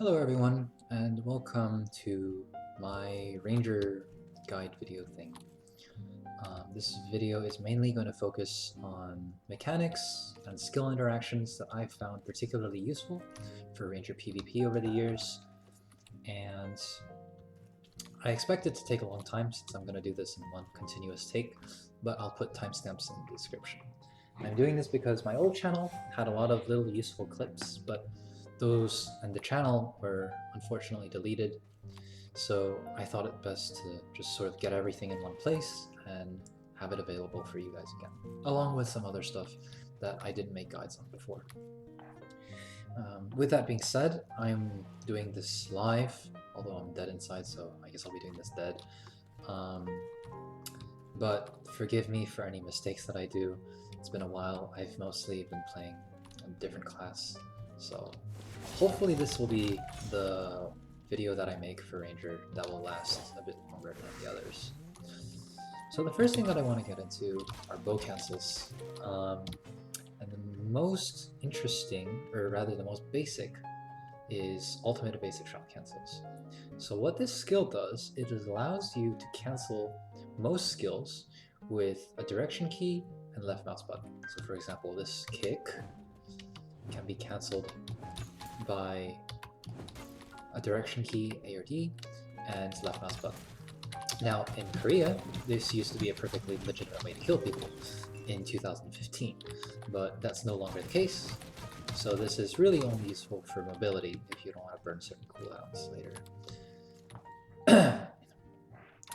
Hello everyone, and welcome to my Ranger guide video thing. This video is mainly going to focus on mechanics and skill interactions that I've found particularly useful for Ranger PvP over the years, and I expect it to take a long time since I'm going to do this in one continuous take, but I'll put timestamps in the description. I'm doing this because my old channel had a lot of little useful clips, but those and the channel were unfortunately deleted, so I thought it best to just sort of get everything in one place and have it available for you guys again, along with some other stuff that I didn't make guides on before. With that being said, I'm doing this live, although I'm dead inside, so I guess I'll be doing this dead. But forgive me for any mistakes that I do. It's been a while. I've mostly been playing a different class, so hopefully this will be the video that I make for Ranger that will last a bit longer than the others. So the first thing that I want to get into are bow cancels. And the most interesting, or rather the most basic, is ultimate evasive shot cancels. So what this skill does, it allows you to cancel most skills with a direction key and left mouse button. So for example, this kick can be cancelled by a direction key, A or D, and left mouse button. Now in Korea, this used to be a perfectly legitimate way to kill people in 2015, but that's no longer the case. So this is really only useful for mobility if you don't want to burn certain cooldowns later.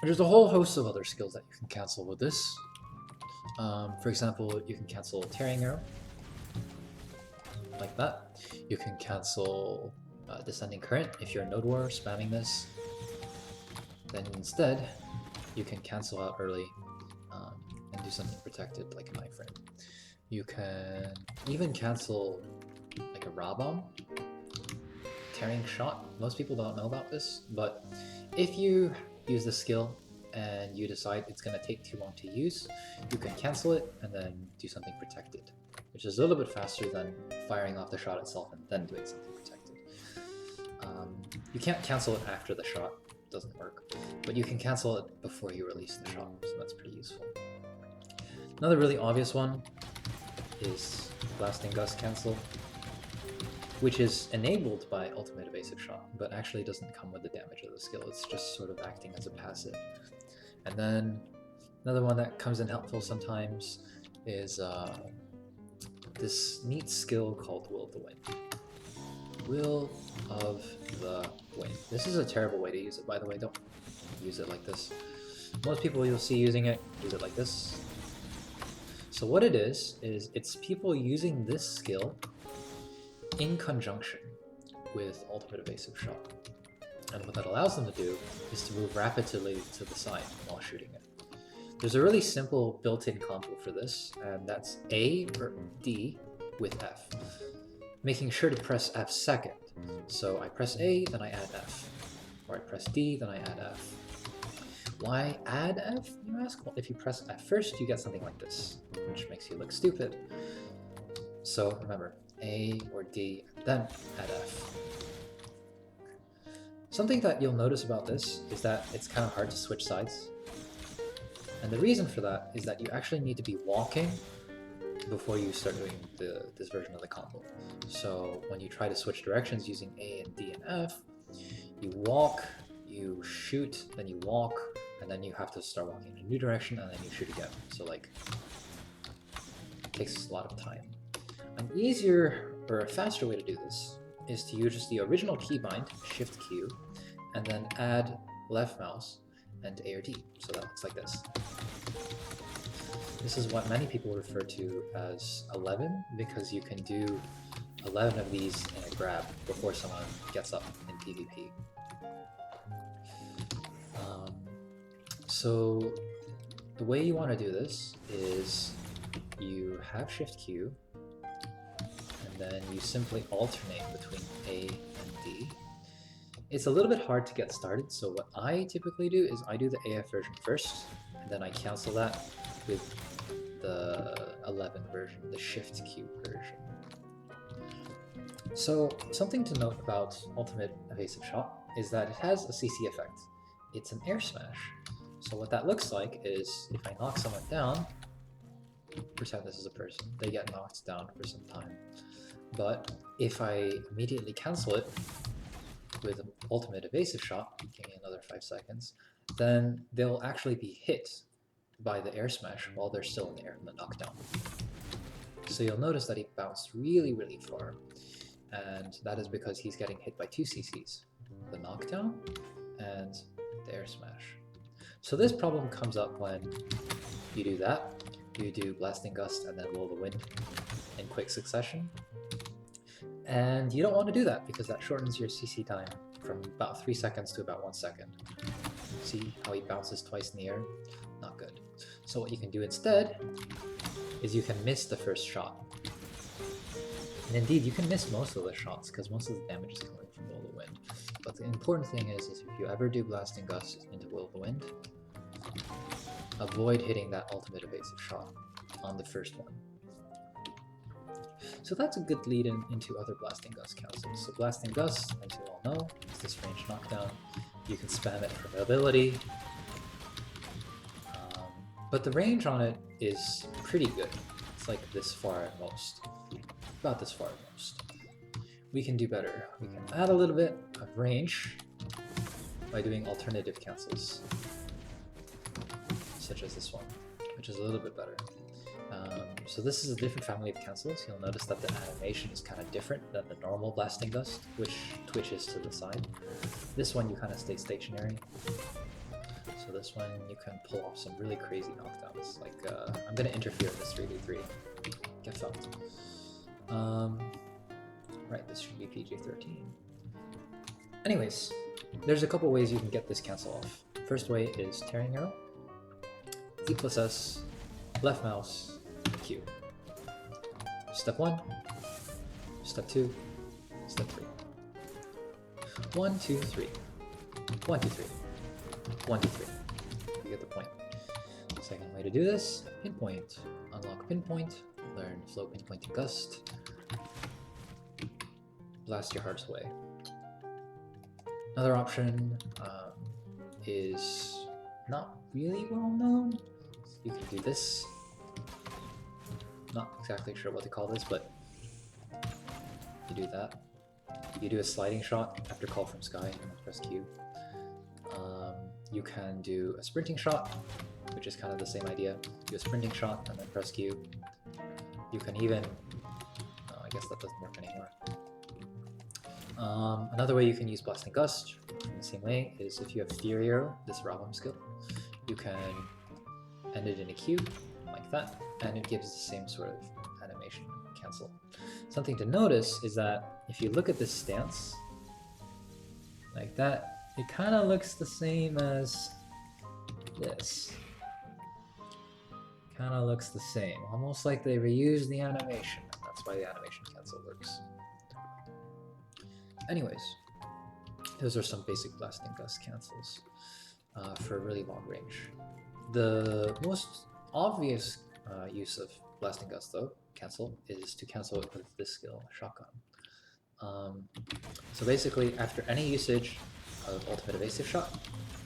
There's a whole host of other skills that you can cancel with this. For example, you can cancel Tearing Arrow, like that. You can cancel Descending Current if you're a Node Warrior spamming this. Then instead, you can cancel out early and do something protected like a Knife Ring. You can even cancel like a Raw Bomb, Tearing Shot. Most people don't know about this, but if you use this skill and you decide it's going to take too long to use, you can cancel it and then do something protected, which is a little bit faster than firing off the shot itself and then doing something protected. You can't cancel it after the shot, it doesn't work, but you can cancel it before you release the shot, so that's pretty useful. Another really obvious one is Blasting Gust cancel, which is enabled by ultimate evasive shot, but actually doesn't come with the damage of the skill, it's just sort of acting as a passive. And then another one that comes in helpful sometimes is this neat skill called Will of the Wind. Will of the Wind. This is a terrible way to use it, by the way. Don't use it like this. Most people you'll see using it use it like this. So what it is it's people using this skill in conjunction with ultimate evasive shot. And what that allows them to do is to move rapidly to the side while shooting it. There's a really simple built-in combo for this, and that's A or D with F. Making sure to press F second. So I press A, then I add F. Or I press D, then I add F. Why add F, you ask? Well, if you press F first, you get something like this, which makes you look stupid. So remember, A or D, then add F. Something that you'll notice about this is that it's kind of hard to switch sides. And the reason for that is that you actually need to be walking before you start doing this version of the combo. So when you try to switch directions using A and D and F, you walk, you shoot, then you walk, and then you have to start walking in a new direction, and then you shoot again. So like, it takes a lot of time. An easier or a faster way to do this is to use just the original keybind, Shift Q, and then add left mouse and A or D. So that looks like this. This is what many people refer to as 11, because you can do 11 of these in a grab before someone gets up in PvP. So the way you want to do this is you have Shift Q, and then you simply alternate between A and D. It's a little bit hard to get started, so what I typically do is I do the AF version first, and then I cancel that with the 11 version, the Shift Q version. So something to note about Ultimate Evasive Shot is that it has a CC effect. It's an air smash. So what that looks like is if I knock someone down, pretend this is a person, they get knocked down for some time. But if I immediately cancel it with an Ultimate Evasive Shot, give me another 5 seconds, then they'll actually be hit by the air smash while they're still in the air in the knockdown. So you'll notice that he bounced really, really far. And that is because he's getting hit by 2 CCs, the knockdown and the air smash. So this problem comes up when you do that, you do Blasting Gust and then Will the Wind in quick succession. And you don't want to do that because that shortens your CC time from about 3 seconds to about 1 second. See how he bounces twice in the air? Not good. So what you can do instead is you can miss the first shot. And indeed, you can miss most of the shots because most of the damage is coming from Will the Wind. But the important thing is if you ever do Blasting Gust into Will the Wind, avoid hitting that Ultimate Evasive Shot on the first one. So that's a good lead into other Blasting Gust cancels. So Blasting Gust, as you all know, is this range knockdown. You can spam it for mobility. But the range on it is pretty good. It's like this far at most. About this far at most. We can do better. We can add a little bit of range by doing alternative cancels, such as this one, which is a little bit better. So this is a different family of cancels. You'll notice that the animation is kind of different than the normal Blasting Gust, which twitches to the side. This one you kind of stay stationary. So this one you can pull off some really crazy knockdowns. Like I'm gonna interfere in this 3v3. Get fucked. Right, this should be PG-13. Anyways, there's a couple ways you can get this cancel off. First way is Tearing Arrow, E+S, left mouse, Q. Step 1, step 2, step 3. 1, 2, 3. 1, 2, 3. 1, 2, 3. You get the point. Second way to do this, Pinpoint. Unlock Pinpoint, learn Flow Pinpoint to Gust. Blast your hearts away. Another option is not really well known. You can do this. Not exactly sure what to call this, but you do that. You do a sliding shot after Call from Sky and press Q. You can do a sprinting shot, which is kind of the same idea. Do a sprinting shot and then press Q. You can even... I guess that doesn't work anymore. Another way you can use Blasting Gust in the same way is if you have Fury Arrow, this Robum skill, you can end it in a Q, like that, and it gives the same sort of animation cancel. Something to notice is that if you look at this stance, like that, it kind of looks the same as this. Kind of looks the same, almost like they reused the animation. That's why the animation cancel works. Anyways, those are some basic Blasting Gust cancels for a really long range. The most obvious use of Blasting Gust, though, cancel, is to cancel it with this skill, Shotgun. So basically, after any usage of Ultimate Evasive Shot,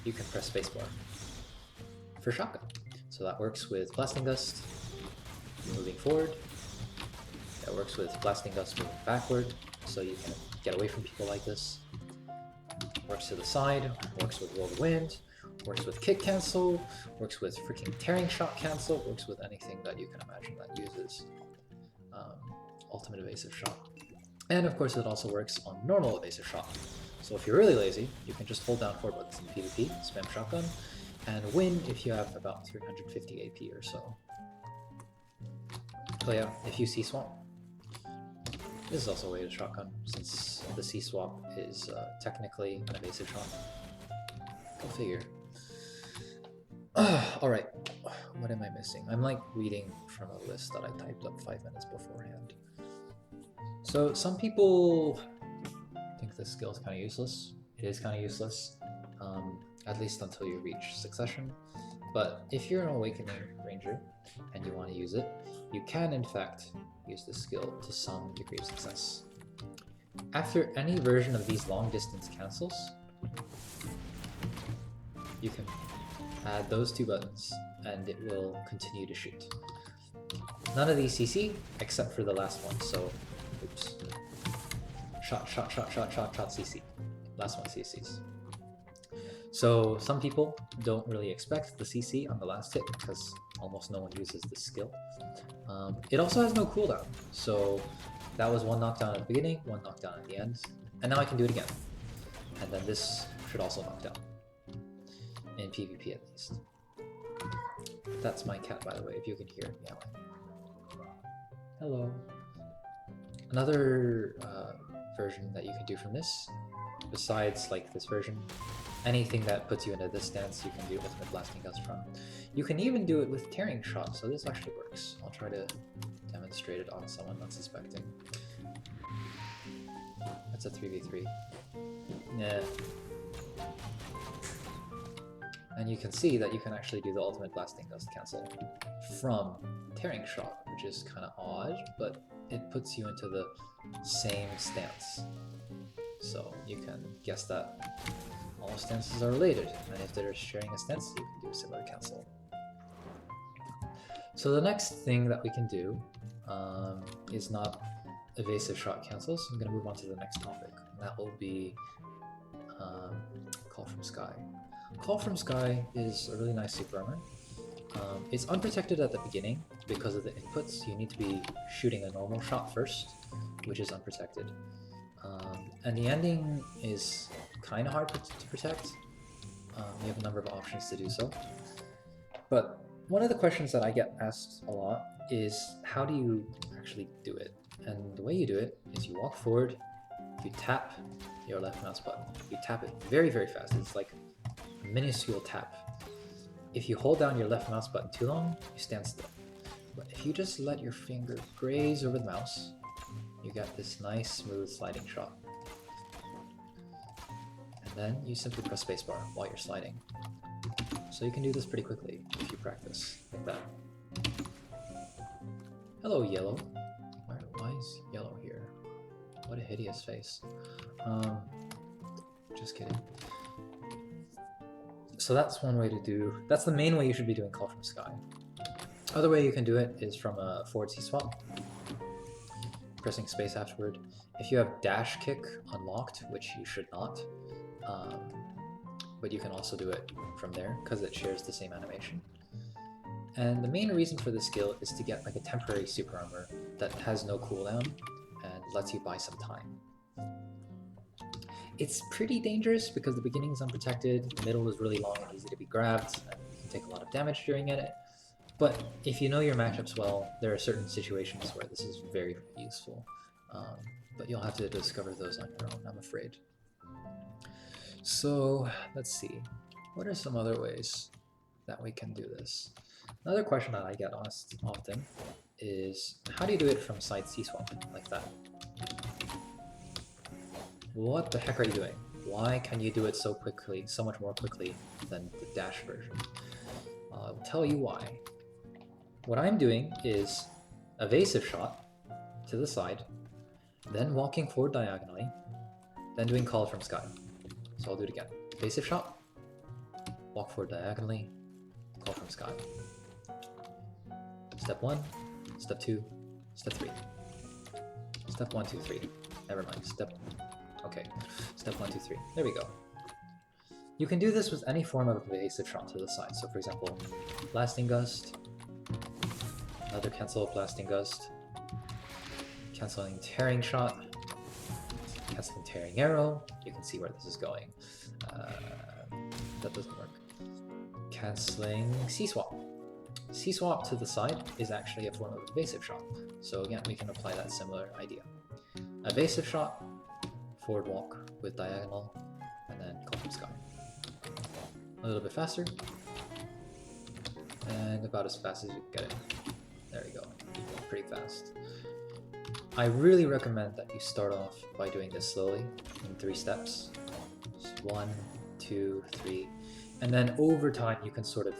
you can press spacebar for Shotgun. So that works with Blasting Gust moving forward. That works with Blasting Gust moving backward, so you can get away from people like this. Works to the side, works with Will the Wind, works with Kick Cancel, works with freaking Tearing Shot Cancel, works with anything that you can imagine that uses Ultimate Evasive Shot. And of course it also works on normal Evasive Shot. So if you're really lazy, you can just hold down 4 buttons in PvP, spam Shotgun, and win if you have about 350 AP or so. So yeah, if you C-swap, this is also a way to Shotgun, since the C-swap is technically an Evasive Shot. Go figure. Alright, what am I missing? I'm like reading from a list that I typed up 5 minutes beforehand. So some people think this skill is kind of useless. It is kind of useless, at least until you reach Succession. But if you're an Awakening Ranger and you want to use it, you can in fact use this skill to some degree of success. After any version of these long distance cancels, you can add those two buttons and it will continue to shoot. None of these CC except for the last one, so oops. Shot, shot, shot, shot, shot, shot, CC. Last one CCs. So some people don't really expect the CC on the last hit because almost no one uses this skill. It also has no cooldown, so that was one knockdown at the beginning, one knockdown at the end, and now I can do it again. And then this should also knock down. In PvP at least. That's my cat, by the way, if you can hear it meowing. Hello. Another version that you can do from this, besides like this version, anything that puts you into this stance you can do Ultimate Blasting Gust from. You can even do it with Tearing Shot, so this actually works. I'll try to demonstrate it on someone not suspecting. That's a 3v3. Yeah. And you can see that you can actually do the Ultimate Blasting Gust cancel from Tearing Shot, which is kind of odd, but it puts you into the same stance. So you can guess that all stances are related, and if they're sharing a stance, you can do a similar cancel. So the next thing that we can do is not evasive shot cancels. I'm going to move on to the next topic, and that will be Call from Sky. Call from Sky is a really nice super armor. It's unprotected at the beginning because of the inputs. You need to be shooting a normal shot first, which is unprotected. And the ending is kind of hard to protect. You have a number of options to do so. But one of the questions that I get asked a lot is, how do you actually do it? And the way you do it is you walk forward, you tap your left mouse button. You tap it very, very fast. It's like a minuscule tap. If you hold down your left mouse button too long, you stand still. But if you just let your finger graze over the mouse, you get this nice, smooth sliding shot. And then you simply press spacebar while you're sliding. So you can do this pretty quickly if you practice like that. Hello, yellow. Why is yellow here? What a hideous face. Just kidding. So that's one way to do, that's the main way you should be doing Call from Sky. Other way you can do it is from a forward C swap, pressing space afterward. If you have dash kick unlocked, which you should not, but you can also do it from there because it shares the same animation. And the main reason for this skill is to get like a temporary super armor that has no cooldown and lets you buy some time. It's pretty dangerous because the beginning is unprotected, the middle is really long and easy to be grabbed, and you can take a lot of damage during it. But if you know your matchups well, there are certain situations where this is very, very useful. But you'll have to discover those on your own, I'm afraid. So let's see, what are some other ways that we can do this? Another question that I get asked often is, how do you do it from side C-swap, like that? What the heck are you doing? Why can you do it so quickly, so much more quickly than the dash version? I'll tell you why. What I'm doing is evasive shot to the side, then walking forward diagonally, then doing Call from Sky. So I'll do it again. Evasive shot, walk forward diagonally, Call from Sky. Step 1, step 2, step 3. Step 1, 2, 3. Never mind. Okay. Step 1, 2, 3. There we go. You can do this with any form of evasive shot to the side. So for example, Blasting Gust, another cancel of Blasting Gust, canceling Tearing Shot, canceling Tearing Arrow. You can see where this is going. That doesn't work. Canceling C-swap. C-swap to the side is actually a form of evasive shot. So again, we can apply that similar idea. Evasive shot, forward walk with diagonal, and then Call from Sky. A little bit faster, and about as fast as you can get it. There we go, pretty fast. I really recommend that you start off by doing this slowly in 3 steps. Just 1, 2, 3, and then over time you can sort of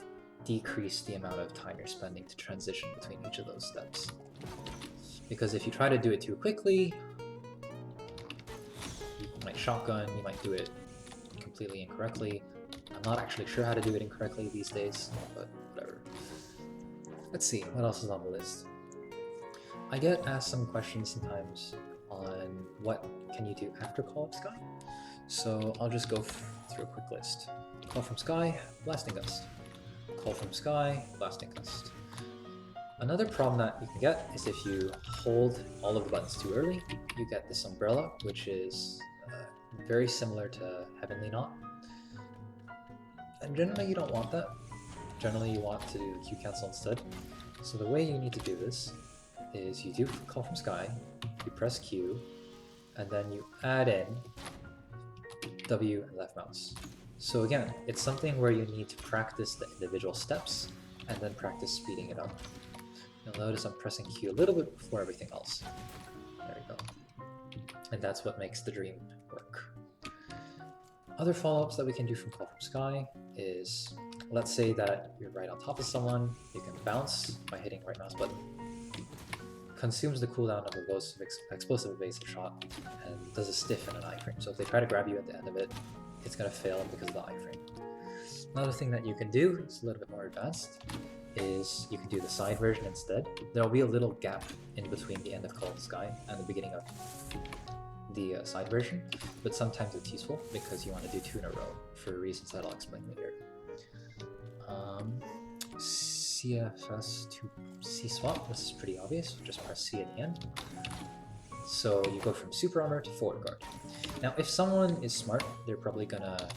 decrease the amount of time you're spending to transition between each of those steps. Because if you try to do it too quickly, might shotgun, you might do it completely incorrectly. I'm not actually sure how to do it incorrectly these days, but whatever. Let's see, what else is on the list? I get asked some questions sometimes on what can you do after Call of Sky. So I'll just go through a quick list. Call from Sky, Blasting Gust. Call from Sky, Blasting Gust. Another problem that you can get is if you hold all of the buttons too early, you get this umbrella, which is very similar to Heavenly Knot. And generally you don't want that. Generally you want to do Q cancel instead. So the way you need to do this is you do Call from Sky, you press Q, and then you add in W and left mouse. So again, it's something where you need to practice the individual steps and then practice speeding it up. You'll notice I'm pressing Q a little bit before everything else. There we go. And that's what makes the dream work. Other follow-ups that we can do from Call from Sky is, let's say that you're right on top of someone, you can bounce by hitting right mouse button. Consumes the cooldown of a explosive evasive shot and does a stiff and an iframe. So if they try to grab you at the end of it, it's going to fail because of the iframe. Another thing that you can do, it's a little bit more advanced, is you can do the side version instead. There will be a little gap in between the end of Call of the Sky and the beginning of the side version, but sometimes it's useful because you want to do 2 in a row for reasons that I'll explain later. CFS to C swap, this is pretty obvious, just press C at the end. So you go from super armor to forward guard. Now if someone is smart, they're probably gonna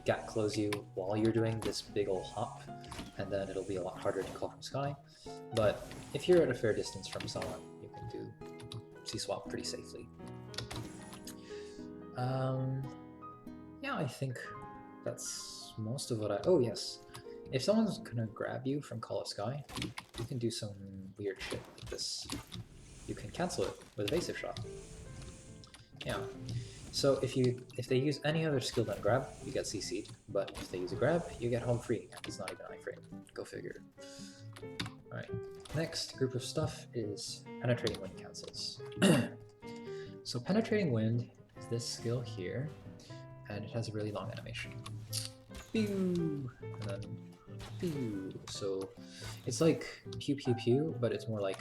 gap close you while you're doing this big ol' hop, and then it'll be a lot harder to Call from Sky. But if you're at a fair distance from someone, you can do C swap pretty safely. Yeah, I think that's most of what I... Oh yes, if someone's gonna grab you from Call of Sky, you can do some weird shit like this. You can cancel it with Evasive Shot. Yeah. So if they use any other skill than grab, you get CC'd, but if they use a grab, you get home free. It's not even iframe. Go figure. Alright. Next group of stuff is Penetrating Wind cancels. So Penetrating Wind is this skill here, and it has a really long animation. Pew! And then pew. So it's like pew pew pew, but it's more like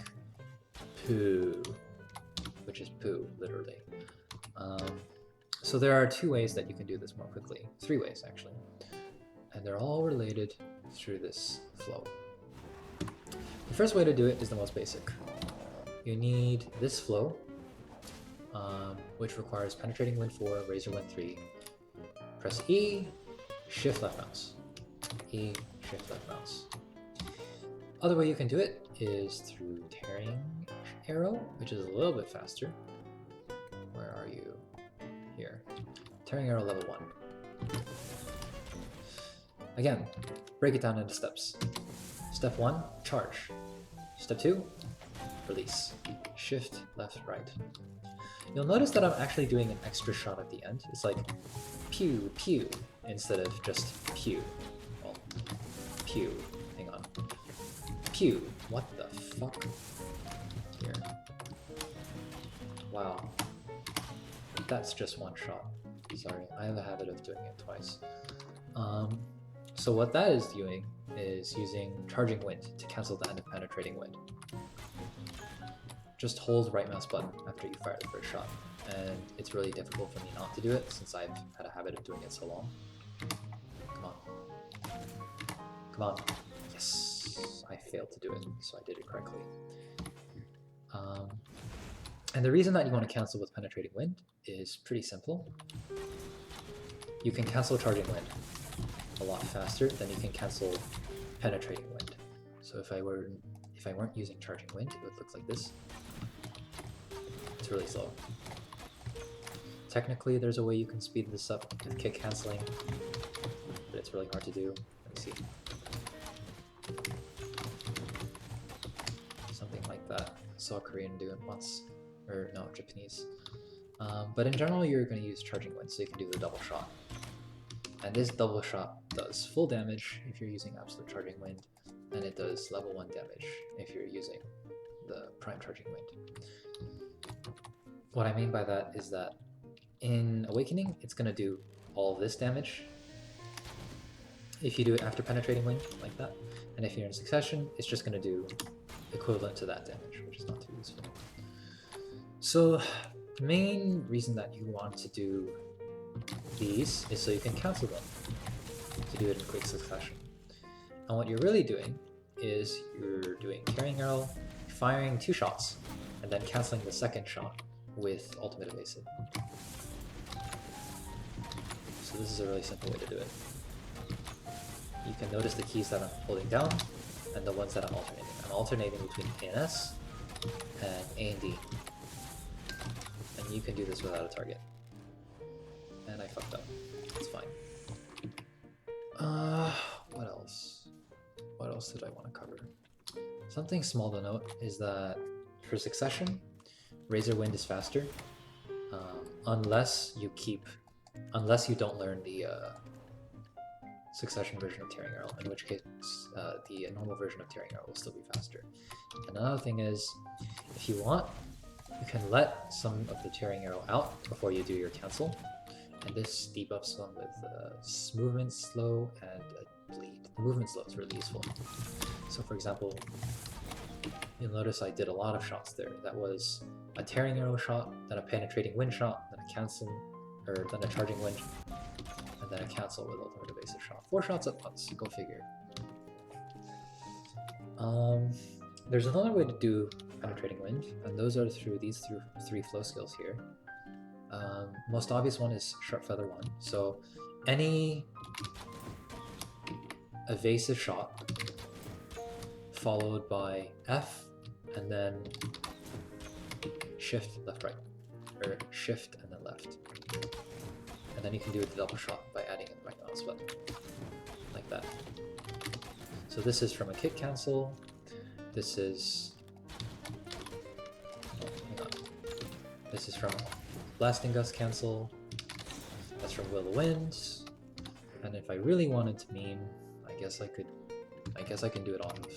poo, which is poo, literally. So there are 2 ways that you can do this more quickly. 3 ways, actually. And they're all related through this flow. The first way to do it is the most basic. You need this flow, which requires Penetrating Wind 4, Razor Wind 3. Press E, Shift left mouse. E, Shift left mouse. Other way you can do it is through Tearing Arrow, which is a little bit faster. Where are you? Here. Tearing Arrow level 1. Again, break it down into steps. Step 1, charge. Step 2, release. Shift, left, right. You'll notice that I'm actually doing an extra shot at the end. It's like pew, pew, instead of just pew. Well, pew. Hang on. Pew. What the fuck? Here. Wow. That's just 1 shot. Sorry, I have a habit of doing it twice. So what that is doing is using Charging Wind to cancel the end of Penetrating Wind. Just hold right mouse button after you fire the first shot, and it's really difficult for me not to do it since I've had a habit of doing it so long. Come on. Come on. Yes! I failed to do it, so I did it correctly. And the reason that you want to cancel with Penetrating Wind is pretty simple. You can cancel Charging Wind a lot faster than you can cancel Penetrating Wind. So if I weren't using Charging Wind, it would look like this. It's really slow. Technically, there's a way you can speed this up with kick canceling, but it's really hard to do. Let me see. Something like that. I saw a Korean do it once. Or no, Japanese. But in general, you're going to use Charging Wind, so you can do the double shot. And this double shot does full damage if you're using Absolute Charging Wind, and it does level 1 damage if you're using the Prime Charging Wind. What I mean by that is that In Awakening, it's going to do all this damage if you do it after Penetrating Wind, like that. And if you're in Succession, it's just going to do equivalent to that damage, which is not too useful. So the main reason that you want to do these is so you can cancel them to do it in quick succession. And what you're really doing is you're doing Carrying Arrow, firing 2 shots, and then canceling the second shot with Ultimate Evasive. So this is a really simple way to do it. You can notice the keys that I'm holding down and the ones that I'm alternating. I'm alternating between A and S and A and D. And you can do this without a target. And I fucked up. It's fine. What else? What else did I want to cover? Something small to note is that for Succession, Razor Wind is faster, unless you don't learn the Succession version of Tearing Arrow, in which case the normal version of Tearing Arrow will still be faster. And another thing is, if you want, you can let some of the Tearing Arrow out before you do your cancel, and this debuffs them with movement slow and a bleed. The movement slow is really useful. So for example, you'll notice I did a lot of shots there. That was a Tearing Arrow shot, then a Penetrating Wind shot, then a cancel, or then a Charging Wind, and then a cancel with Ultimate Evasive shot. 4 shots at once, go figure. There's another way to do Penetrating Wind, and those are through these 3 flow skills here. Most obvious one is Sharp Feather 1. So any evasive shot followed by F and then shift left right, or shift and then left. And then you can do the double shot by adding in the right mouse button, like that. So this is from a kick cancel. This is this is from Blasting Gust cancel. That's from Will of the Wind. And if I really wanted to meme, I guess I can do it off of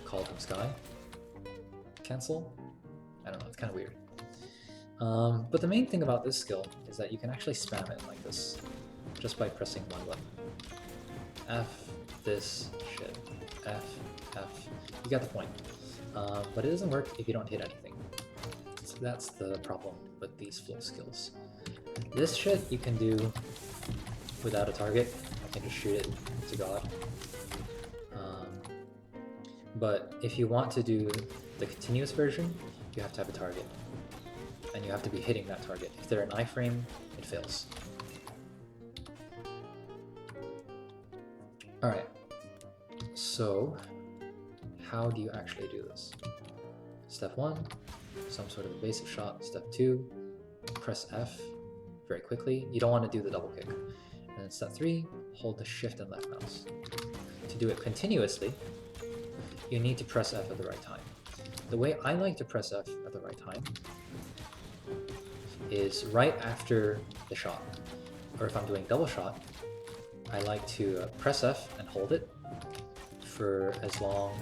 Call from Sky cancel. I don't know, it's kind of weird. But the main thing about this skill is that you can actually spam it like this just by pressing one button. F, this, shit, F, F. You got the point. But it doesn't work if you don't hit anything. So that's the problem with these flow skills. This shit you can do without a target. I can just shoot it to God. But if you want to do the continuous version, you have to have a target. And you have to be hitting that target. If they're an iframe, it fails. Alright, so how do you actually do this? Step 1, some sort of evasive shot. Step 2, press F very quickly. You don't want to do the double kick. And then step 3, hold the shift and left mouse. To do it continuously, you need to press F at the right time. The way I like to press F at the right time is right after the shot. Or if I'm doing double shot, I like to press F and hold it for as long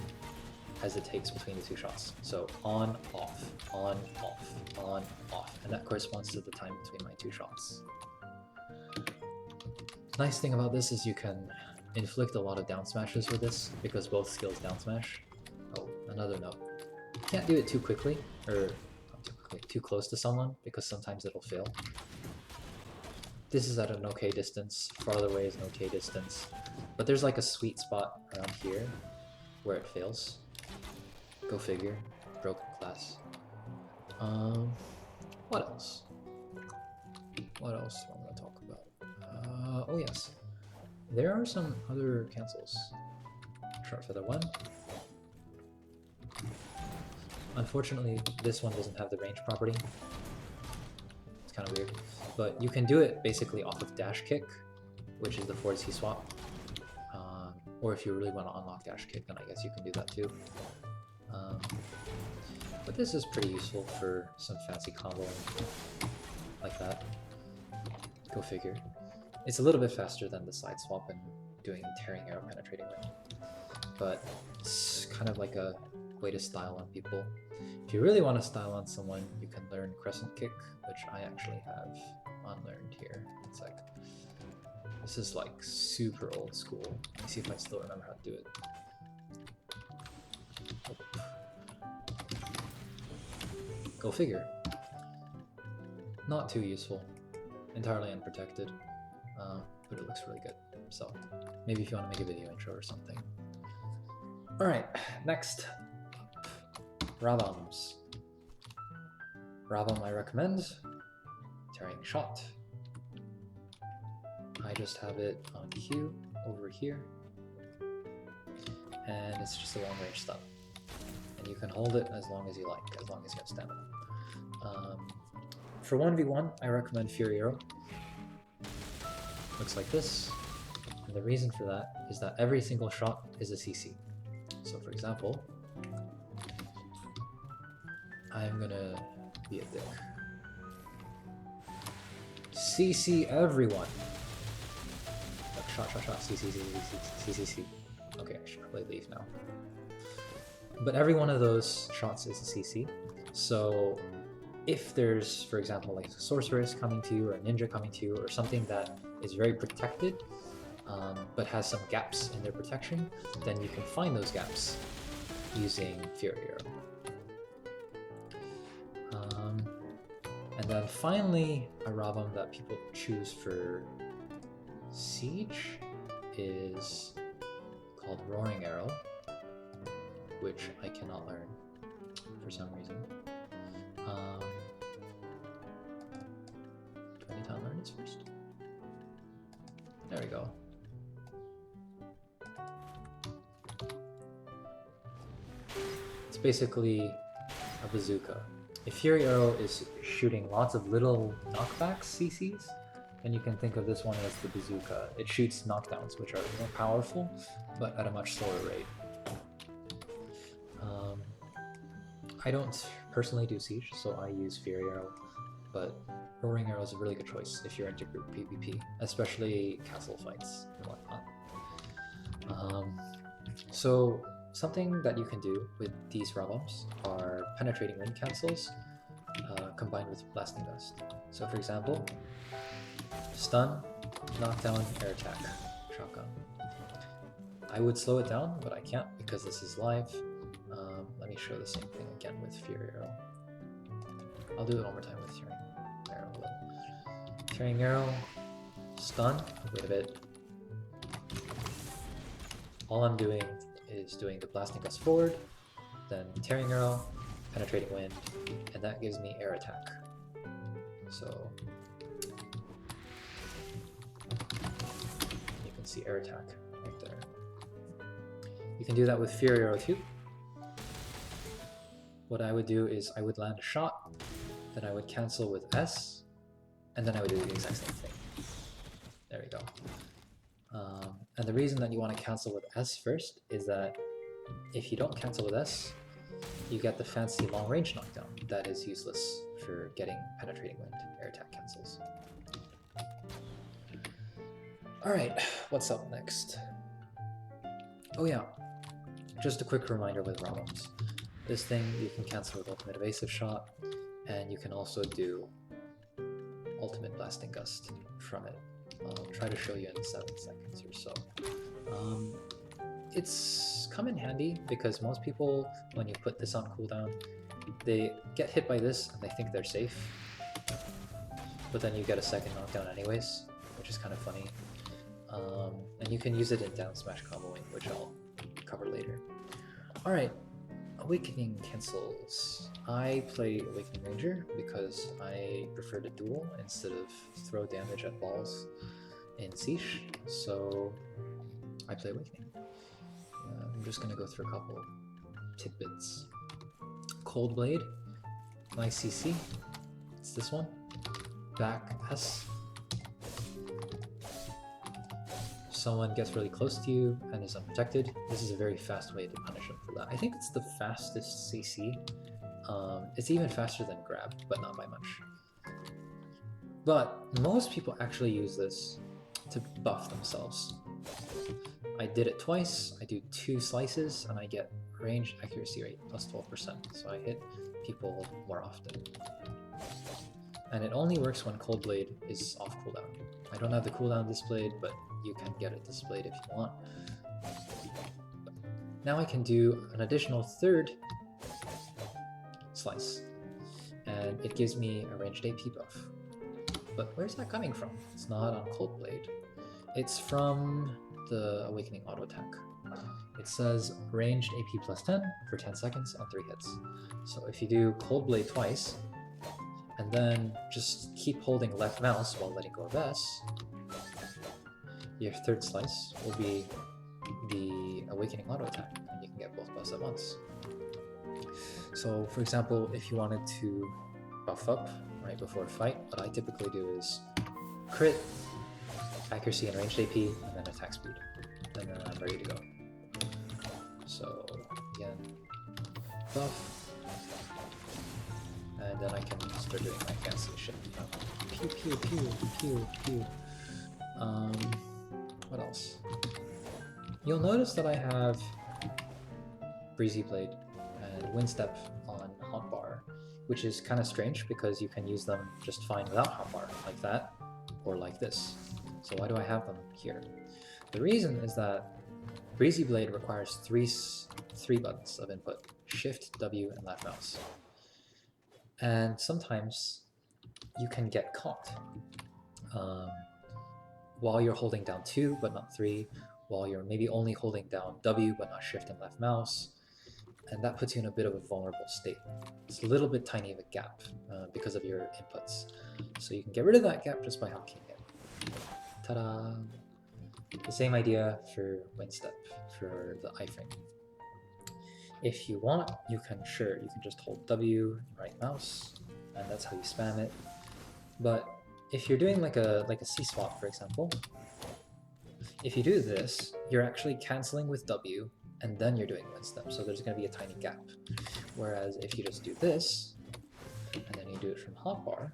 as it takes between the 2 shots. So on, off, on, off, on, off. And that corresponds to the time between my 2 shots. Nice thing about this is you can inflict a lot of down smashes with this, because both skills down smash. Oh, another note. You can't do it too quickly, or not too quickly, too close to someone, because sometimes it'll fail. This is at an okay distance, farther away is an okay distance, but there's like a sweet spot around here where it fails. Go figure. Broken class. What else? What else do I want to talk about? Oh yes. There are some other cancels. Sharp Feather 1. Unfortunately, this one doesn't have the range property. It's kind of weird. But you can do it basically off of Dash Kick, which is the forward C swap. Or if you really want to unlock Dash Kick, then I guess you can do that too. But this is pretty useful for some fancy combo like that. Go figure. It's a little bit faster than the side swap and doing Tearing Arrow Penetrating Wind. But it's kind of like a way to style on people. If If you really want to style on someone, you can learn Crescent Kick, which I actually have unlearned here. It's like, this is like super old school. Let me see if I still remember how to do it. Go figure. Not too useful. Entirely unprotected. But it looks really good. So maybe if you want to make a video intro or something. Alright, next. Ravams. Ravam I recommend. Tearing Shot. I just have it on Q over here. And it's just a long range stun. And you can hold it as long as you like, as long as you have stamina. For 1v1, I recommend Fury Arrow. Looks like this. And the reason for that is that every single shot is a CC. So for example, I'm gonna be a dick. CC everyone! Like shot, CC. Okay, I should probably leave now. But every one of those shots is a CC. So if there's, for example, like a sorceress coming to you or a ninja coming to you or something that is very protected but has some gaps in their protection, then you can find those gaps using Fury Arrow. And then finally, a Ravam that people choose for Siege is called Roaring Arrow, which I cannot learn for some reason. Do I need to unlearn this first? There we go. It's basically a bazooka. If Fury Arrow is shooting lots of little knockbacks CCs, then you can think of this one as the bazooka. It shoots knockdowns, which are more powerful, but at a much slower rate. I don't personally do Siege, so I use Fury Arrow, but Roaring Arrow is a really good choice if you're into group PvP, especially castle fights and whatnot. So something that you can do with these Ravams are Penetrating Wind cancels combined with Blasting Gust. So for example, stun, knockdown, air attack, shotgun. I would slow it down, but I can't because this is live. Let me show the same thing again with Fury Arrow. I'll do it one more time with Tearing Arrow. Tearing Arrow, stun, wait a bit. All I'm doing is doing the Blasting Gust forward, then Tearing Arrow, Penetrating Wind, and that gives me air attack. So you can see air attack right there. You can do that with Fury Arrow too. What I would do is I would land a shot, then I would cancel with S, and then I would do the exact same thing. There we go. And the reason that you want to cancel with S first is that if you don't cancel with S, you get the fancy long range knockdown that is useless for getting Penetrating Wind air attack cancels. Alright, what's up next? Oh yeah, just a quick reminder with Ravams. This thing you can cancel with Ultimate Evasive Shot, and you can also do Ultimate Blasting Gust from it. I'll try to show you in 7 seconds or so. It's come in handy because most people, when you put this on cooldown, they get hit by this and they think they're safe, but then you get a second knockdown anyways, which is kind of funny. And you can use it in down smash comboing, which I'll cover later. Alright, Awakening cancels. I play Awakening Ranger because I prefer to duel instead of throw damage at balls in Siege, so I play Awakening. I'm just gonna go through a couple tidbits. Cold Blade, nice CC. It's this one. Back S. Someone gets really close to you and is unprotected, this is a very fast way to punish them for that. I think it's the fastest CC. It's even faster than grab, but not by much. But most people actually use this to buff themselves. I did it twice, I do 2 slices, and I get range accuracy rate plus 12%, so I hit people more often. And it only works when Cold Blade is off cooldown. I don't have the cooldown displayed, but you can get it displayed if you want. Now I can do an additional third slice, and it gives me a ranged AP buff. But where's that coming from? It's not on Cold Blade. It's from the Awakening auto attack. It says ranged AP plus 10 for 10 seconds on 3 hits. So if you do Cold Blade twice, and then just keep holding left mouse while letting go of S, your third slice will be the Awakening auto attack, and you can get both buffs at once. So for example, if you wanted to buff up right before a fight, what I typically do is crit, accuracy and ranged AP, and then attack speed. And then I'm ready to go. So again, buff, and then I can start doing my fancy shit. Pew pew pew pew pew. What else? You'll notice that I have Breezy Blade and Wind Step on hotbar, which is kind of strange because you can use them just fine without hotbar, like that, or like this. So why do I have them here? The reason is that Breezy Blade requires three buttons of input: Shift, W, and left mouse. And sometimes you can get caught while you're holding down 2 but not 3, while you're maybe only holding down W but not Shift and left mouse, and that puts you in a bit of a vulnerable state. It's a little bit tiny of a gap because of your inputs. So you can get rid of that gap just by hotkeying it. Ta-da! The same idea for Wind Step, for the iframe. If you want, you can just hold W and right mouse, and that's how you spam it. But if you're doing like a C-swap, for example, if you do this, you're actually canceling with W, and then you're doing Wind Step, so there's going to be a tiny gap. Whereas if you just do this, and then you do it from hotbar,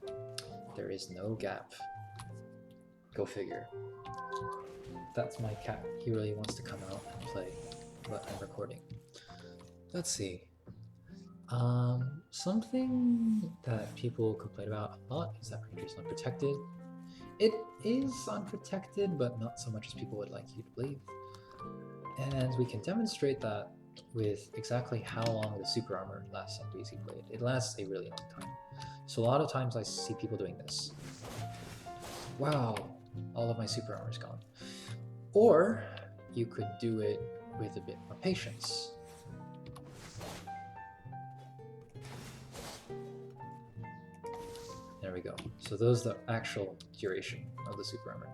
there is no gap. Go figure. That's my cat. He really wants to come out and play, but I'm recording. Let's see. Something that people complain about a lot is that Ranger is unprotected. It is unprotected, but not so much as people would like you to believe. And we can demonstrate that with exactly how long the super armor lasts on Breezy Blade. It lasts a really long time. So a lot of times I see people doing this. Wow, all of my super armor is gone. Or you could do it with a bit more patience. There we go. So those are the actual duration of the super armor.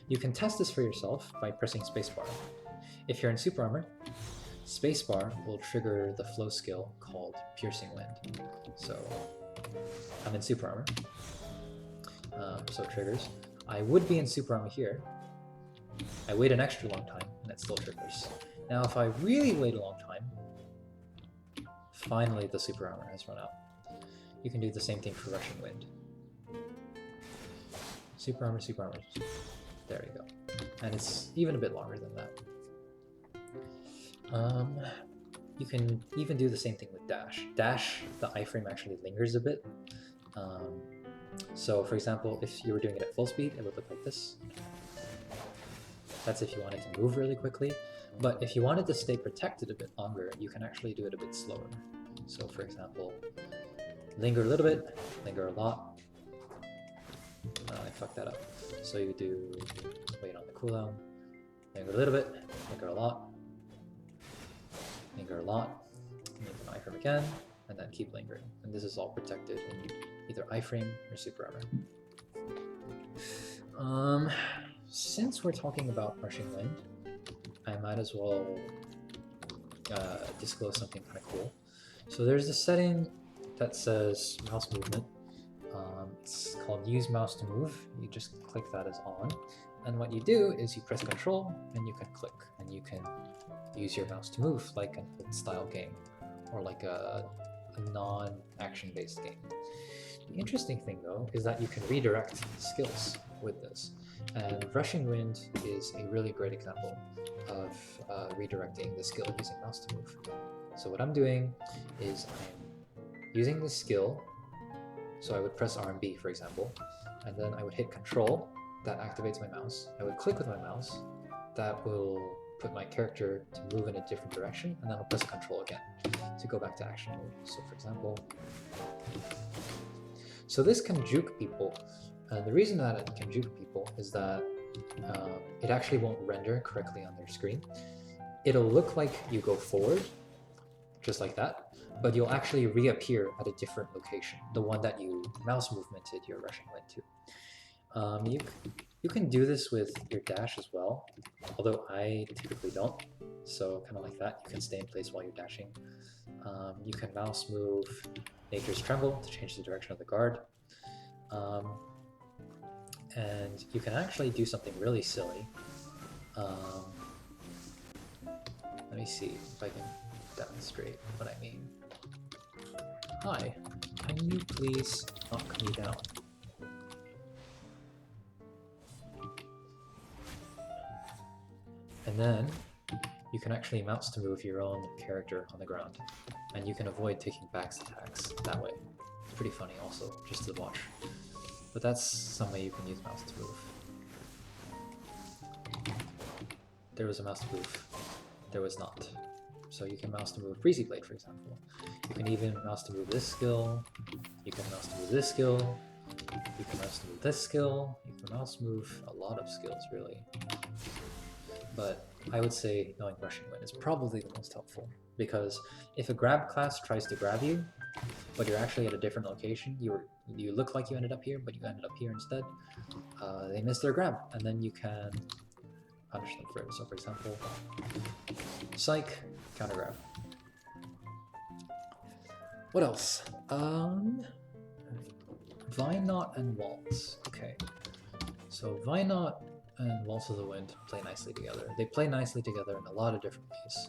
You can test this for yourself by pressing spacebar. If you're in super armor, spacebar will trigger the flow skill called Piercing Wind. So I'm in super armor, so it triggers. I would be in super armor here. I wait an extra long time, and it still triggers. Now if I really wait a long time, finally the super armor has run out. You can do the same thing for Rushing Wind. Super armor, super armor. There we go. And it's even a bit longer than that. You can even do the same thing with dash. Dash, the iframe actually lingers a bit. So for example, if you were doing it at full speed, it would look like this. That's if you wanted to move really quickly. But if you wanted to stay protected a bit longer, you can actually do it a bit slower. So for example, linger a little bit, linger a lot. I fucked that up. So you do wait on the cooldown, linger a little bit, linger a lot, linger a lot, make an iframe again, and then keep lingering. And this is all protected in either iframe or super armor. Since we're talking about Rushing Wind, I might as well disclose something kind of cool. So there's a setting that says mouse movement. It's called Use Mouse to Move. You just click that as on. And what you do is you press Control and you can click. And you can use your mouse to move like an old style game or like a non-action based game. The interesting thing though is that you can redirect skills with this. And Rushing Wind is a really great example of redirecting the skill using mouse to move. So what I'm doing is I'm using the skill. So I would press R and B, for example, and then I would hit Control. That activates my mouse. I would click with my mouse. That will put my character to move in a different direction, and then I'll press Control again to go back to action mode. So for example, so this can juke people. The reason that it can juke people is that it actually won't render correctly on their screen. It'll look like you go forward, just like that, but you'll actually reappear at a different location, the one that you mouse movemented your rushing wind to. You can do this with your dash as well, although I typically don't, so kind of like that. You can stay in place while you're dashing. You can mouse move Nature's Tremble to change the direction of the guard. And you can actually do something really silly. Let me see if I can demonstrate what I mean. Hi, can you please knock me down? And then you can actually mouse to move your own character on the ground, and you can avoid taking back attacks that way. It's pretty funny also, just to watch. But that's some way you can use mouse to move. There was a mouse to move. There was not. So you can mouse to move Breezy Blade, for example. You can even mouse to move this skill. You can mouse to move this skill. You can mouse to move this skill. You can mouse move a lot of skills, really. But I would say knowing Rushing Wind is probably the most helpful, because if a grab class tries to grab you, but you're actually at a different location, you look like you ended up here, but you ended up here instead, they miss their grab, and then you can punish them for it. So for example, Psych, counter grab. What else? Vine Knot and Waltz. Okay, so Vine Knot and Waltz of the Wind play nicely together. They play nicely together in a lot of different ways.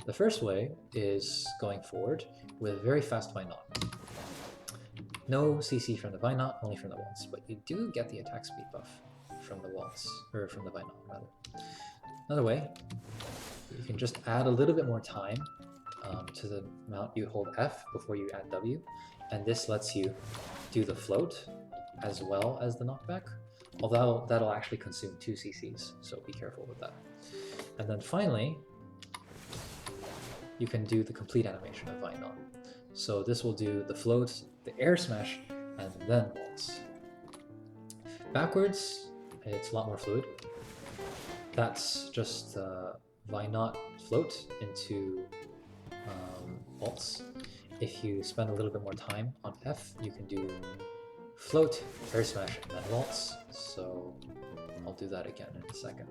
The first way is going forward with very fast Vine Knot. No CC from the Vine Knot, only from the Waltz, but you do get the attack speed buff from the Waltz, or from the Vine Knot rather. Another way, you can just add a little bit more time to the amount you hold F before you add W, and this lets you do the float as well as the knockback, although that'll actually consume 2 CCs, so be careful with that. And then finally, you can do the complete animation of Vine Knot. So this will do the float, the air smash, and then waltz. Backwards, it's a lot more fluid. That's just Vine Knot float into waltz. If you spend a little bit more time on F, you can do float, air smash, and then waltz. So I'll do that again in a second.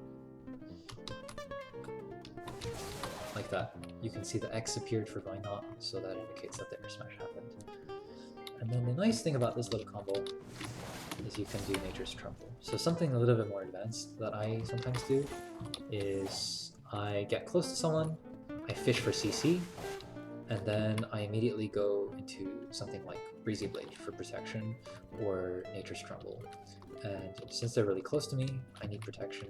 Like that. You can see the X appeared for Vine Knot, so that indicates that the air smash happened. And then the nice thing about this little combo is you can do Nature's Tremble. So something a little bit more advanced that I sometimes do is I get close to someone, I fish for CC, and then I immediately go into something like Breezy Blade for protection or Nature's Tremble. And since they're really close to me, I need protection.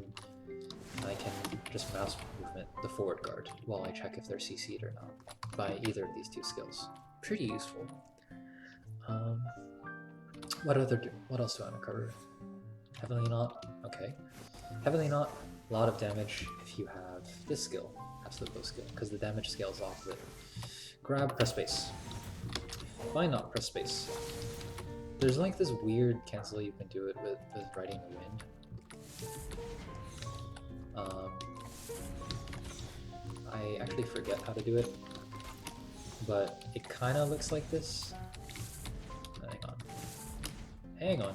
I can just mouse movement the forward guard while I check if they're CC'd or not by either of these two skills. Pretty useful. What else do I want to cover? Heavenly Knot. Okay. Heavenly Knot, a lot of damage if you have this skill, Absolute Bow skill, because the damage scales off with grab, press space. Vine Knot, press space. There's like this weird cancel you can do it with Riding the Wind. I actually forget how to do it, but it kind of looks like this. Hang on.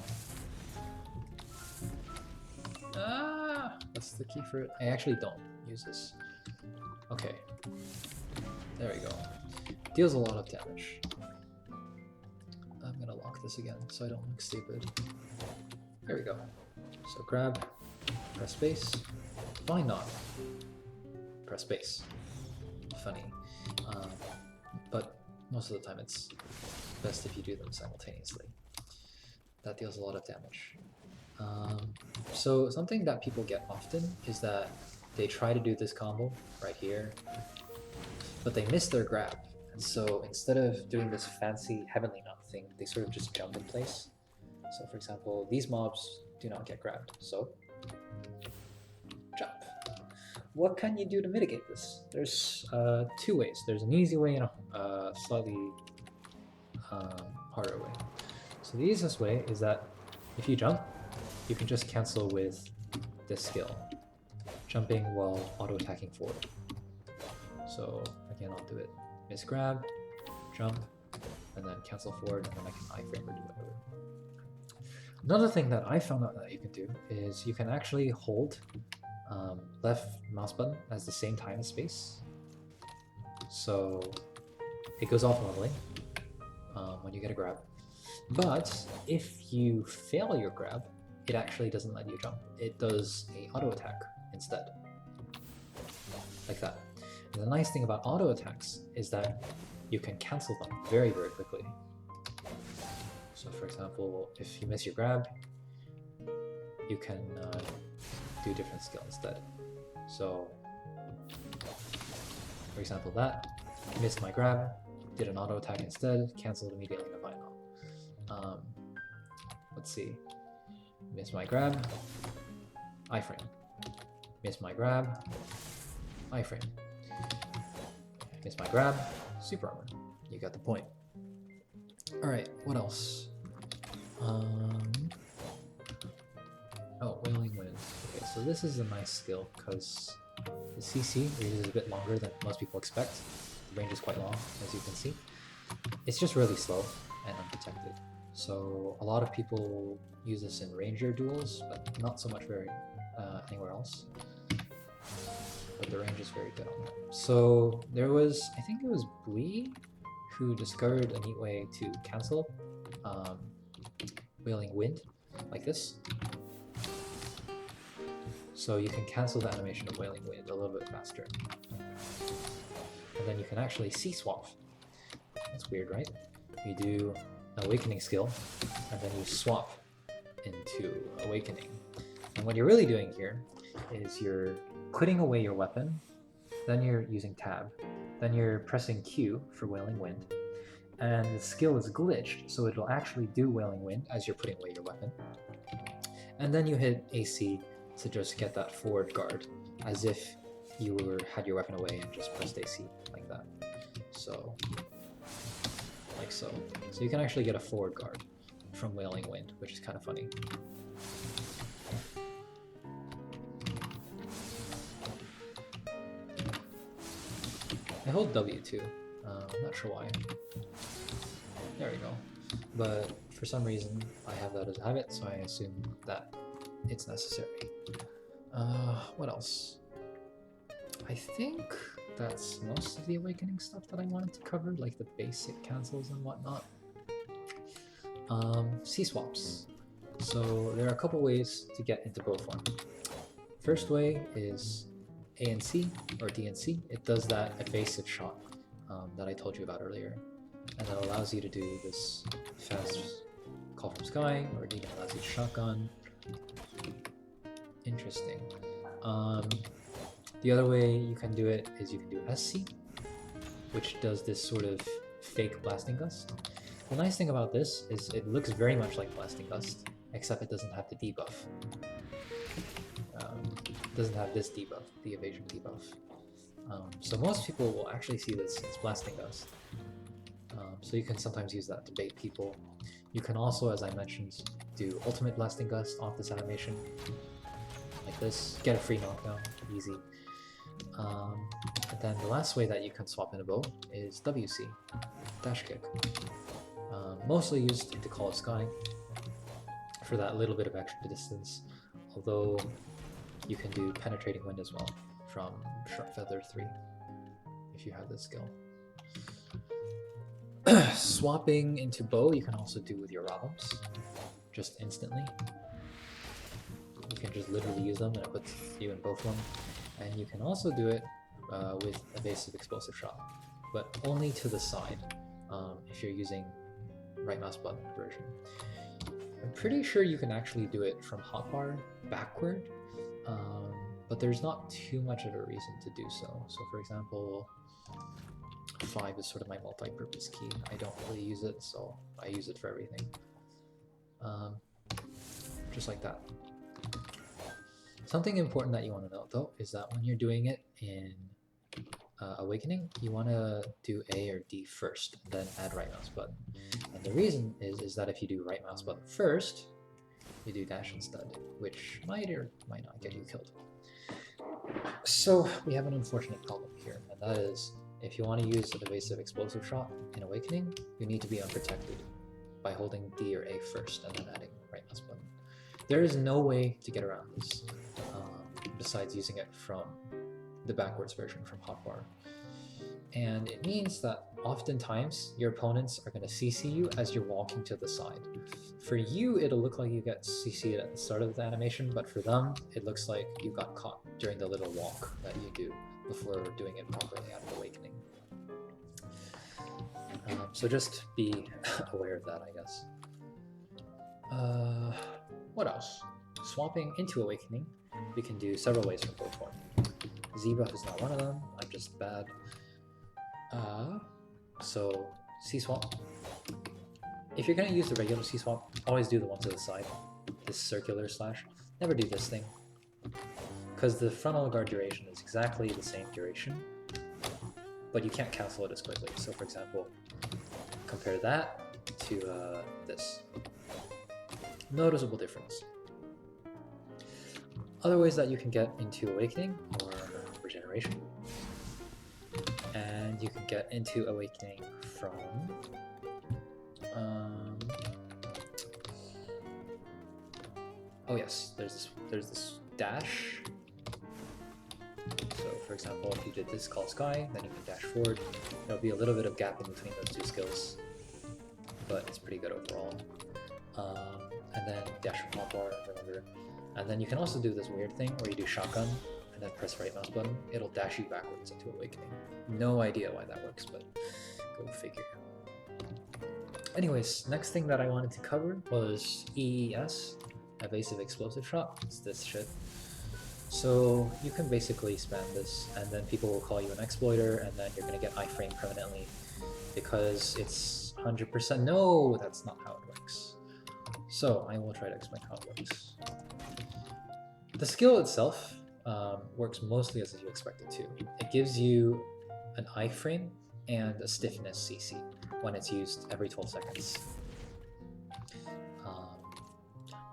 Ah! What's the key for it? I actually don't use this. Okay. There we go. Deals a lot of damage. I'm gonna lock this again so I don't look stupid. There we go. So grab, press space, Vine Knot, press space. Funny. But most of the time it's best if you do them simultaneously. That deals a lot of damage. So something that people get often is that they try to do this combo right here, but they miss their grab. And so instead of doing this fancy heavenly knot thing, they sort of just jump in place. So for example, these mobs do not get grabbed, so jump. What can you do to mitigate this? There's two ways. There's an easy way and a slightly harder way. So the easiest way is that if you jump, you can just cancel with this skill, jumping while auto-attacking forward. So again, I'll do it. Miss grab, jump, and then cancel forward, and then I can iframe or do whatever. Another thing that I found out that you can do is you can actually hold left mouse button as the same time as space. So it goes off leveling when you get a grab. But if you fail your grab, it actually doesn't let you jump. It does a auto attack instead. Like that. And the nice thing about auto attacks is that you can cancel them very, very quickly. So for example, if you miss your grab, you can do a different skill instead. So for example, that missed my grab, did an auto attack instead, canceled immediately in a final. Let's see. Miss my grab, iframe. Miss my grab, iframe. Miss my grab, super armor. You got the point. Alright, what else? Oh, Wailing Wind. Okay, so this is a nice skill because the CC is a bit longer than most people expect. The range is quite long, as you can see. It's just really slow and unprotected. So a lot of people use this in ranger duels, but not so much anywhere else. But the range is very good on that. So there was, I think it was Blee who discovered a neat way to cancel Wailing Wind, like this. So you can cancel the animation of Wailing Wind a little bit faster. And then you can actually C-swap. That's weird, right? You do Awakening skill, and then you swap into Awakening. And what you're really doing here is you're putting away your weapon, then you're using tab, then you're pressing Q for Wailing Wind, and the skill is glitched, so it'll actually do Wailing Wind as you're putting away your weapon. And then you hit AC to just get that forward guard, as if you had your weapon away and just pressed AC, like that. So, like so. So you can actually get a forward guard from Wailing Wind, which is kind of funny. I hold W too. I'm not sure why. There we go. But for some reason, I have that as a habit, so I assume that it's necessary. What else? I think that's most of the Awakening stuff that I wanted to cover, like the basic cancels and whatnot. C-swaps. So there are a couple ways to get into bow form. First way is A and C, or D and C. It does that evasive shot that I told you about earlier. And that allows you to do this fast call from sky, or D allows you to shotgun. Interesting. The other way you can do it is you can do SC, which does this sort of fake Blasting Gust. The nice thing about this is it looks very much like Blasting Gust, except it doesn't have the debuff. It doesn't have this debuff, the evasion debuff. So most people will actually see this as Blasting Gust. So you can sometimes use that to bait people. You can also, as I mentioned, do Ultimate Blasting Gust off this animation, like this, get a free knockdown, easy. And then the last way that you can swap in a bow is WC, Dash Kick. Mostly used into Call of Sky for that little bit of extra distance, although you can do Penetrating Wind as well from Sharp Feather 3 if you have this skill. Swapping into bow you can also do with your Robums, just instantly. You can just literally use them and it puts you in bow form. And you can also do it with Evasive Explosive Shot, but only to the side if you're using right mouse button version. I'm pretty sure you can actually do it from hotbar backward, but there's not too much of a reason to do so. So for example, 5 is sort of my multi-purpose key. I don't really use it, so I use it for everything. Just like that. Something important that you want to know though is that when you're doing it in Awakening, you want to do A or D first, then add right mouse button. And the reason is that if you do right mouse button first, you do dash instead, which might or might not get you killed. So we have an unfortunate problem here, and that is if you want to use an evasive explosive shot in Awakening, you need to be unprotected by holding D or A first and then adding right mouse button. There is no way to get around this besides using it from the backwards version from hotbar. And it means that oftentimes your opponents are going to CC you as you're walking to the side. For you, it'll look like you get CC'd at the start of the animation, but for them, it looks like you got caught during the little walk that you do before doing it properly out of Awakening. So just be aware of that, I guess. What else? Swapping into Awakening, we can do several ways from both form. Z-buff is not one of them, I'm just bad. So C-swap. If you're going to use the regular C-swap, always do the one to the side. This circular slash. Never do this thing. Because the frontal guard duration is exactly the same duration, but you can't cancel it as quickly. So for example, compare that to this. Noticeable difference. Other ways that you can get into Awakening are Regeneration. And you can get into Awakening from oh yes, there's this dash. So for example, if you did this call Sky, then you can dash forward. There'll be a little bit of gap in between those two skills, but it's pretty good overall. And then dash from hotbar, remember. And then you can also do this weird thing where you do shotgun and then press right mouse button. It'll dash you backwards into Awakening. No idea why that works, but go figure. Anyways, next thing that I wanted to cover was EES, Evasive Explosive Shot. It's this shit. So you can basically spam this, and then people will call you an exploiter, and then you're gonna get iframe permanently because it's 100%. No, that's not how it works. So I will try to explain how it works. The skill itself works mostly as you expect it to. It gives you an iframe and a stiffness CC when it's used every 12 seconds.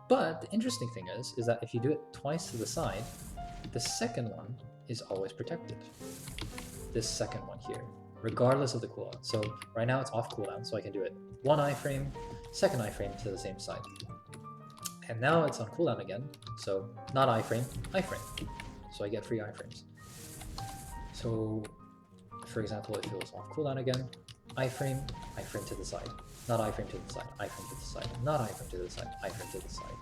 But the interesting thing is that if you do it twice to the side, the second one is always protected. This second one here, regardless of the cooldown. So right now it's off cooldown, so I can do it one iframe, second iframe to the same side. And now it's on cooldown again, so not iframe, iframe. So I get free iframes. So for example, if it was off cooldown again, iframe, iframe to the side. Not iframe to the side, iframe to the side, not iframe to the side, iframe to the side.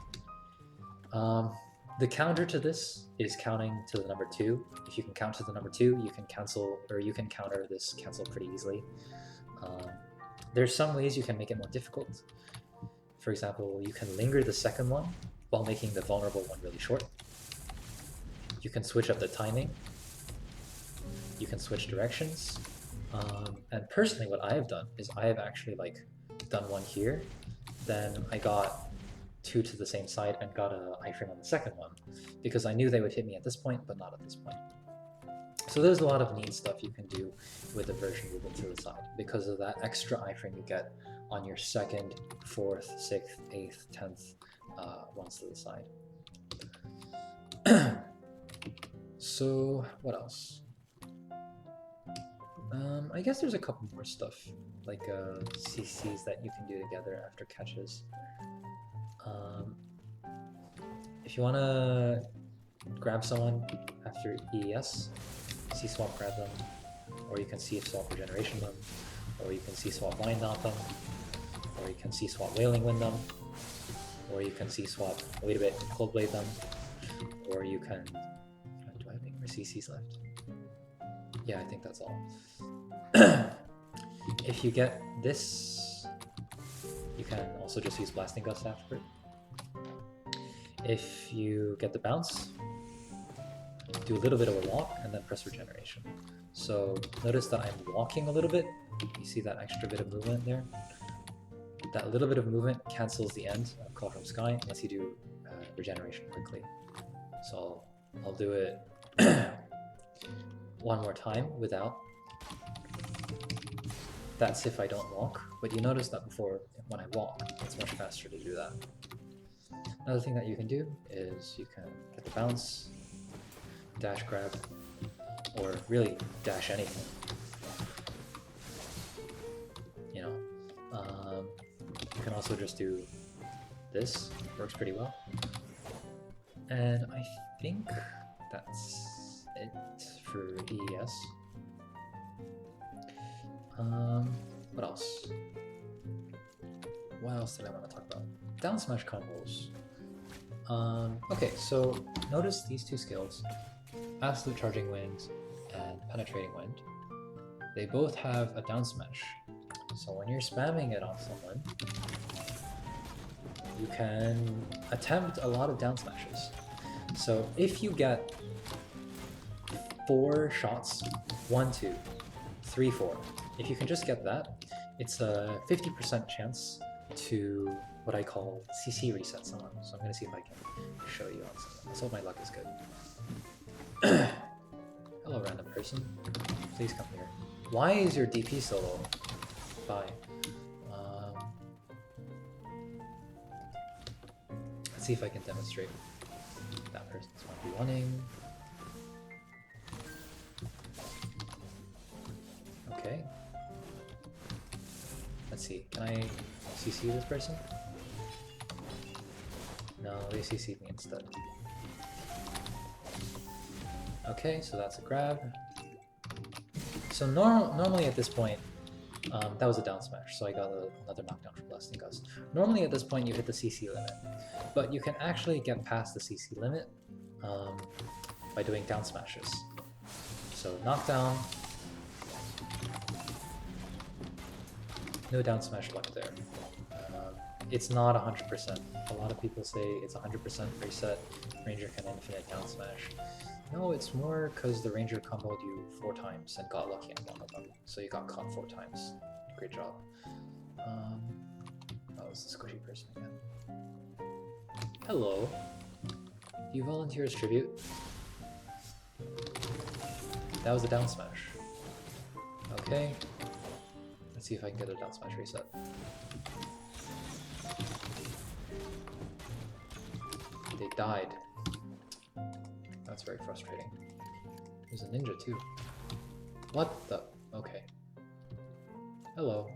The counter to this is counting to the number 2. If you can count to the number 2, you can cancel, or you can counter this cancel pretty easily. There's some ways you can make it more difficult. For example, you can linger the second one while making the vulnerable one really short. You can switch up the timing. You can switch directions. And personally, what I have done is I have actually done one here, then I got 2 to the same side and got a iframe on the second one because I knew they would hit me at this point, but not at this point. So there's a lot of neat stuff you can do with the version moving to the side because of that extra iframe you get on your 2nd, 4th, 6th, 8th, 10th ones to the side. So what else? I guess there's a couple more stuff like CCs that you can do together after catches. If you want to grab someone after EES, C-swap grab them, or you can C-swap regeneration them, or you can C-swap wind knot them, or you can C-swap wailing wind them, or you can C-swap wait a bit cold blade them, or you can... Do I have any more CCs left? Yeah, I think that's all. If you get this, you can also just use Blasting Gust after it. If you get the bounce, do a little bit of a walk and then press regeneration. So notice that I'm walking a little bit. You see that extra bit of movement there? That little bit of movement cancels the end of Call from Sky unless you do regeneration quickly. So I'll do it one more time without. That's if I don't walk, but you notice that before, when I walk, it's much faster to do that. Another thing that you can do is you can get the bounce, dash grab, or really dash anything. You know, you can also just do this, works pretty well. And I think that's it for EES. What else? What else did I want to talk about? Down smash combos. Okay, so notice these two skills, Absolute Charging Wind and Penetrating Wind. They both have a down smash. So when you're spamming it on someone, you can attempt a lot of down smashes. So if you get 4 shots, 1, 2, 3, 4, if you can just get that, it's a 50% chance to what I call CC reset someone. So I'm going to see if I can show you on something. Let's hope my luck is good. Hello, random person. Please come here. Why is your DP so low? Bye. Let's see if I can demonstrate that person's 1v1ing. Okay. Let's see, can I CC this person? No, they CC'd me instead. Okay, so that's a grab. So normally at this point, that was a down smash, so I got another knockdown from Blasting Gust. Normally at this point you hit the CC limit, but you can actually get past the CC limit by doing down smashes. So knockdown, no down smash luck there. It's not 100%. A lot of people say it's 100% reset, Ranger can infinite down smash. No, it's more because the Ranger comboed you 4 times and got lucky on one of them. So you got caught 4 times. Great job. That was the squishy person again. Hello. Do you volunteer as tribute? That was a down smash. Okay. Let's see if I can get a down smash reset. They died. That's very frustrating. There's a ninja too. What the? Okay. Hello.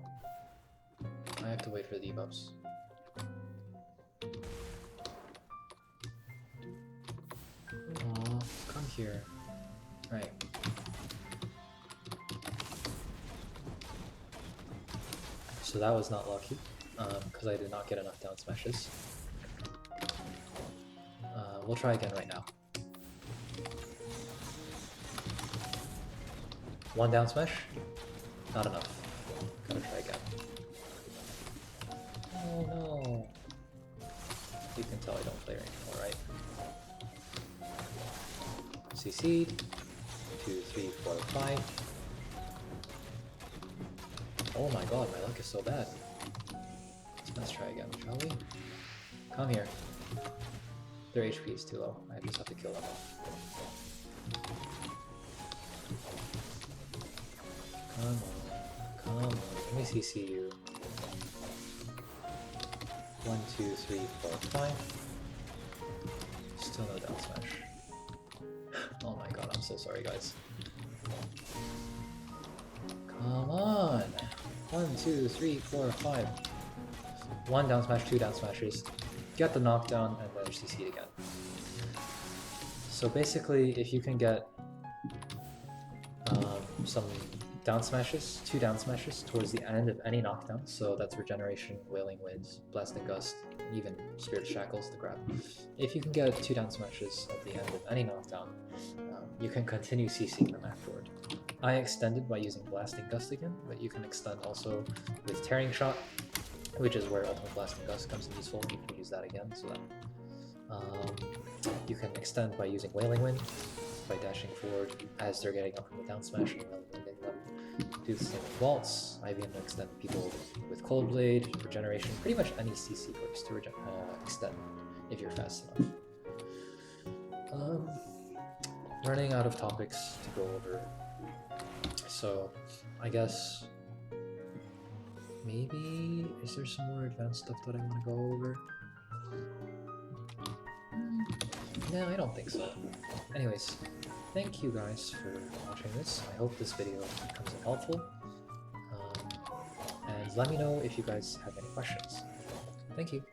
I have to wait for the debuffs. Aw, come here. Right. So that was not lucky, because I did not get enough down smashes. We'll try again right now. 1 down smash? Not enough. Gotta try again. Oh no. You can tell I don't play anymore, right? CC'd. 2, 3, 4, 5. Oh my god, my luck is so bad. Let's try again, shall we? Come here. Their HP is too low. I just have to kill them all. Come on. Come on. Let me CC you. 1, 2, 3, 4, 5. Still no down smash. Oh my god, I'm so sorry, guys. Come on! 1, 2, 3, 4, 5. 1 down smash, 2 down smashes. Get the knockdown, and then CC again. So basically, if you can get some down smashes, 2 down smashes towards the end of any knockdown, so that's Regeneration, Wailing Winds, Blasting Gust, even Spirit Shackles, the grab. If you can get 2 down smashes at the end of any knockdown, you can continue CCing them afterward. I extended by using Blasting Gust again, but you can extend also with Tearing Shot, which is where Ultimate Blasting Gust comes in useful. You can use that again, so that you can extend by using Wailing Wind. by dashing forward as they're getting up from the down smash and letting them do the same with vaults. IVM to extend people with Cold Blade, regeneration, pretty much any CC works to extend if you're fast enough. Running out of topics to go over, so I guess maybe is there some more advanced stuff that I want to go over? No, I don't think so. Anyways, thank you guys for watching this. I hope this video becomes helpful. And let me know if you guys have any questions. Thank you.